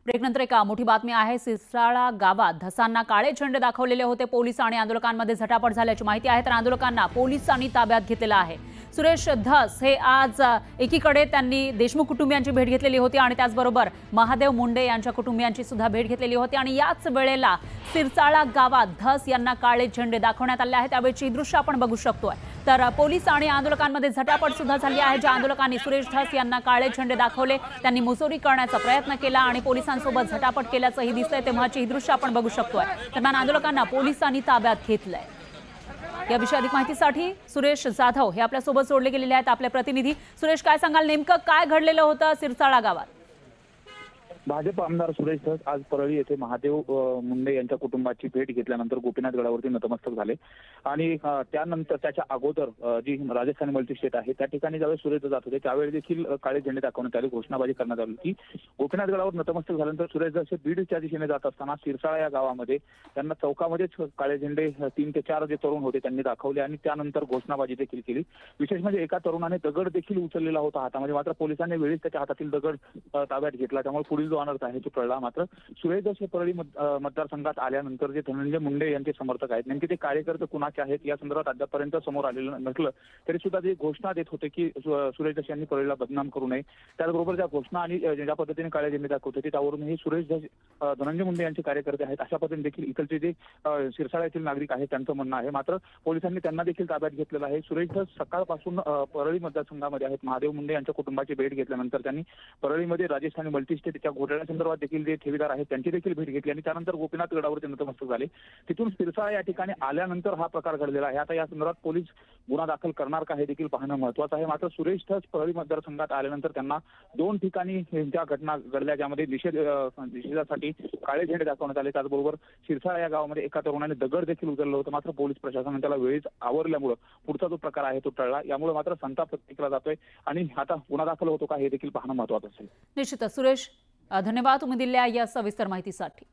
ब्रेकनंतर एक मोठी बातमी आहे। सिरसाळा गावात धसांना काळे झेंडे दाखवलेले होते। पोलीस आणि आंदोलकांमध्ये झटापट झाल्याची माहिती आहे, तर आंदोलकांना पोलिसांनी ताब्यात घेतलेलं आहे। सुरेश धस हे आज एकीकडे त्यांनी देशमुख कुटुंबियांची भेट घेतलेली होती आणि त्याचबरोबर महादेव मुंडे यांच्या कुटुंबियांची सुद्धा भेट घेतलेली होती आणि याच वेळेला सिरसाळा गावात धस यांना काळे झेंडे दाखवण्यात आले आहेत। त्यावेळची दृश्य आपण बघू शकतोय। तर पोलीस आणि आंदोलकांमध्ये झटापट सुद्धा झाली आहे। ज्या आंदोलकांनी सुरेश धस यांना काळे झेंडे दाखवले त्यांनी मुसोरी करण्याचा प्रयत्न केला आणि पोलिसांसोबत झटापट केल्याचंही दिसतंय, तेव्हाची ही दृश्य आपण बघू शकतोय। दरम्यान आंदोलकांना पोलिसांनी ताब्यात घेतलंय। याविषयी अधिक माहितीसाठी सुरेश जाधव हे आपल्यासोबत जोडले गेलेले आहेत, आपले प्रतिनिधी। सुरेश, काय सांगाल, नेमकं काय घडलेलं होतं सिरसाळा गावात? भाजप आमदार सुरेश धस आज परळी येथे महादेव मुंडे यांच्या कुटुंबाची भेट घेतल्यानंतर गोपीनाथ गडावरती नतमस्तक झाले आणि त्यानंतर त्याच्या अगोदर जी राजस्थानी मल्टीस्टेट आहे त्या ठिकाणी ज्यावेळी सुरेश धस जात होते त्यावेळी देखील काळे झेंडे दाखवण्यात आले, घोषणाबाजी करण्यात आली होती। गोपीनाथ गडावर नतमस्तक झाल्यानंतर सुरेश धस हे बीडच्या दिशेने जात असताना सिरसाळा या गावामध्ये त्यांना चौकामध्येच काळे झेंडे 3 ते 4 जे तरुण होते त्यांनी दाखवले आणि त्यानंतर घोषणाबाजी देखील केली। विशेष म्हणजे एका तरुणाने दगड देखील उचललेला होता हातामध्ये, मात्र पोलिसांनी वेळीच त्याच्या हातातील दगड ताब्यात घेतला, त्यामुळे पुढील जो अनर्थ आहे तो टळला। मात्र सुरेश धस हे परळी मतदारसंघात आल्यानंतर जे धनंजय मुंडे यांचे समर्थक आहेत नेमके ते कार्यकर्ते कुणाचे आहेत या संदर्भात अद्यापर्यंत समोर आलेलं नसलं तरी सुद्धा ते घोषणा देत होते की सुरेश धस यांनी परळीला बदनाम करू नये। त्याचबरोबर ज्या घोषणा आणि ज्या पद्धतीने काळे झेंडे दाखवत होते त्यावरून हे सुरेश धस धनंजय मुंडे यांचे कार्यकर्ते आहेत अशा पद्धतीने देखील इकडचे जे सिरसाळा येथील नागरिक आहेत त्यांचं म्हणणं आहे। मात्र पोलिसांनी त्यांना देखील ताब्यात घेतलेलं आहे। सुरेश धस सकाळपासून परळी मतदारसंघामध्ये आहेत। महादेव मुंडे यांच्या कुटुंबाची भेट घेतल्यानंतर त्यांनी परळीमध्ये राजस्थानी मल्टीस्टेटच्या घोटाळ्यासंदर्भात देखील जे ठेवीदार आहेत त्यांची देखील भेट घेतली आणि त्यानंतर गोपीनाथ गडावरती नतमस्तक झाले। तिथून सिरसाळा या ठिकाणी आल्यानंतर हा प्रकार घडलेला आहे। आता या संदर्भात पोलीस गुन्हा दाखल करणार का हे देखील पाहणं महत्त्वाचं आहे। मात्र सुरेश धस परळी मतदारसंघात आल्यानंतर त्यांना 2 ठिकाणी ज्या घटना घडल्या ज्यामध्ये निषेधासाठी काळे झेंडे दाखवण्यात आले, त्याचबरोबर सिरसाळा या गावामध्ये एका तरुणाने दगड देखील उचललं होतं, मात्र पोलीस प्रशासनाने त्याला वेळीच आवरल्यामुळे पुढचा जो प्रकार आहे तो टळला। यामुळे मात्र संताप व्यक्त केला जातोय आणि आता गुन्हा दाखल होतो का हे देखील पाहणं महत्त्वाचं असेल। निश्चितच सुरेश, धन्यवाद तुम्ही दिलेल्या या सविस्तर माहितीसाठी।